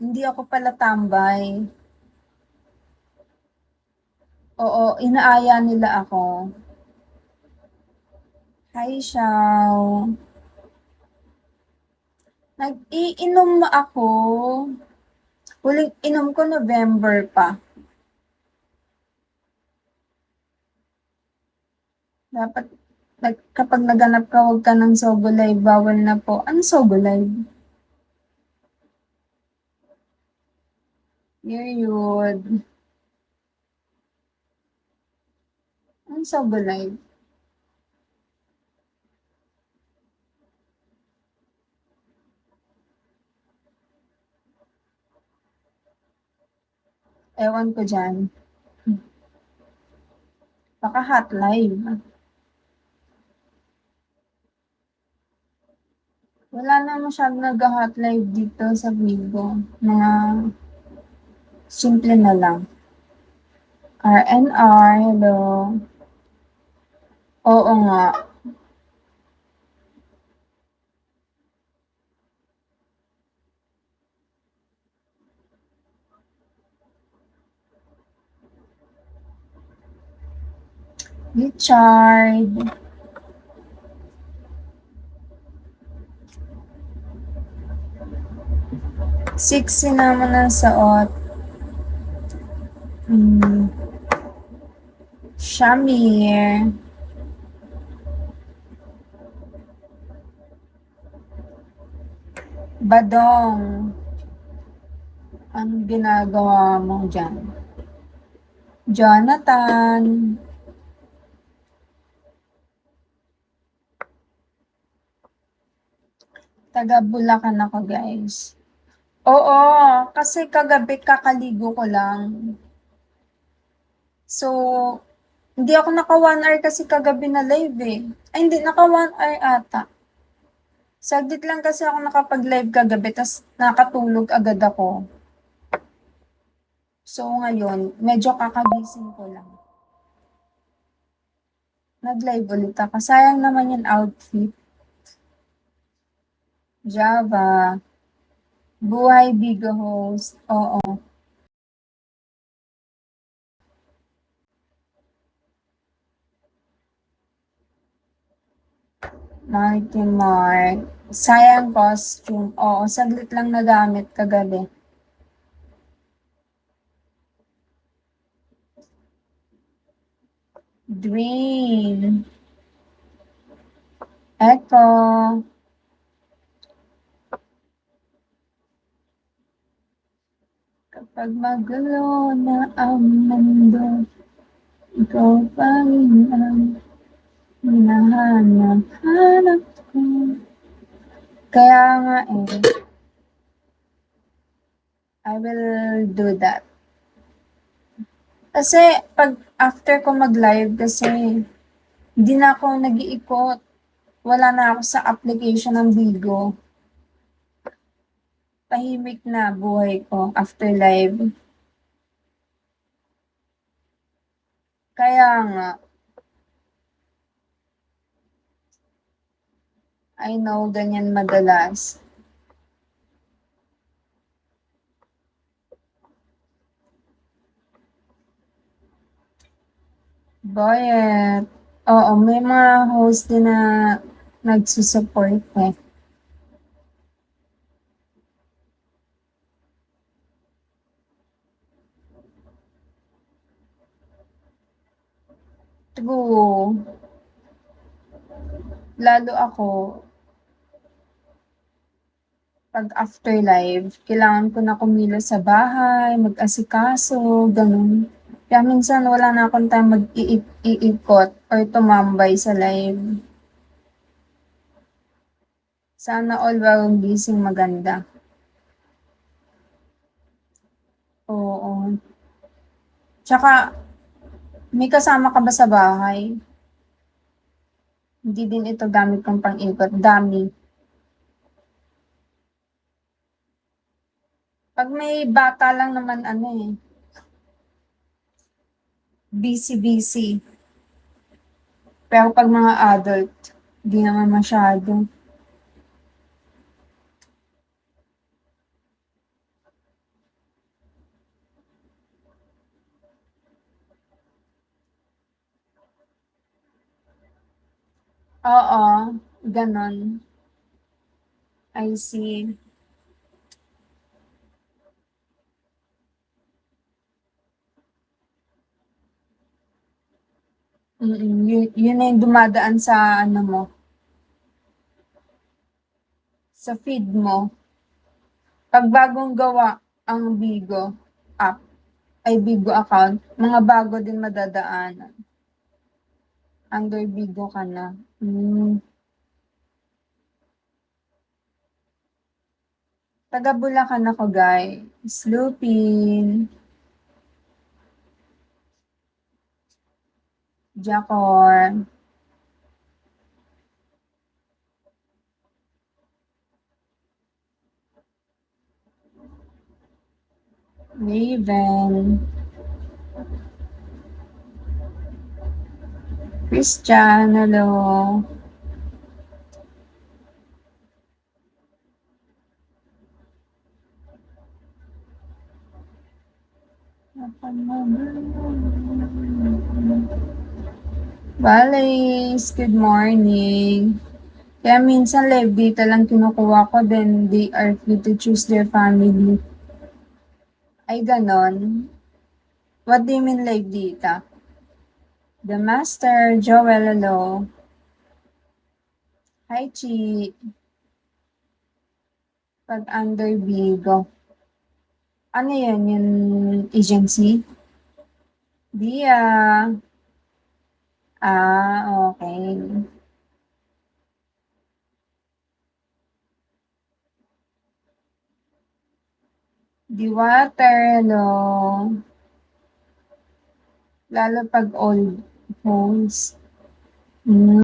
Hindi ako pala tambay. Oo, inaaya nila ako. Hi, Shao. Nag-iinom ako. Huling inom ko November pa. Dapat kapag naganap ka, huwag ka ng Sogo Live. Bawal na po. Ano Sogo Live? Period. Ano Sogo Live? Ewan ko dyan. Baka hot live. Wala na masyadong nag-hot live dito sa Vigo. Mga simple na lang. RNR, hello. Oo nga. Richard. Sexy naman ang suot. Shamir. Badong. Anong ginagawa mo dyan? Jonathan. Taga Bulacan ako, guys. Oo, kasi kagabi kakaligo ko lang. So, hindi ako naka 1 hour kasi kagabi na live eh. Ay, hindi, naka 1 hour ata. Saglit lang kasi ako nakapag-live kagabi, tas nakatulog agad ako. So, ngayon, medyo kakagising ko lang. Nag-live ulit ako. Sayang naman yung outfit. Java. Buhay Bigo host. Oo. Marky Mark. Sayang costume. Oo, saglit lang nagamit kagabi. Dream. Echo. Kapag magulo na ang mundo, ikaw pa rin ang hinahanap-hanap ko. Kaya nga eh, I will do that. Kasi pag after ko mag-live kasi hindi na ako nag-iikot. Wala na ako sa application ng Bigo. Tahimik na buhay ko after live. Kaya nga, I know ganyan madalas. Boyet. Oo, may mga host din na nagsusupport eh. True. Lalo ako, pag after live, kailangan ko na kumilos sa bahay, mag-asikaso, ganun. Kaya minsan wala na akong time mag-iikot or tumambay sa live. Sana all bagong gising maganda. Oo. Tsaka, may kasama ka ba sa bahay? Hindi din ito gamit kong pang-ikot. Dami. Pag may bata lang naman, ano eh, busy-busy. Pero pag mga adult, di naman masyado. Oo, gano'n. I see. Yun na yung dumadaan sa ano mo, sa feed mo. 'Pag bagong gawa ang Bigo app, ay Bigo account, mga bago din madadaanan. Under Bigo ka na. Taga Bulacan ako, guys. Lupin, Jacor, Raven, Christian, hello. Valles, good morning. Kaya minsan live data lang kinukuha ko, then they are free to choose their family. Ay, ganon. What do you mean live data? The Master, Joel, hello. Hi, Chi. Pag under Bigo. Ano yan, yung agency? Dia. Ah, okay. Diwater, hello. Lalo pag old phones.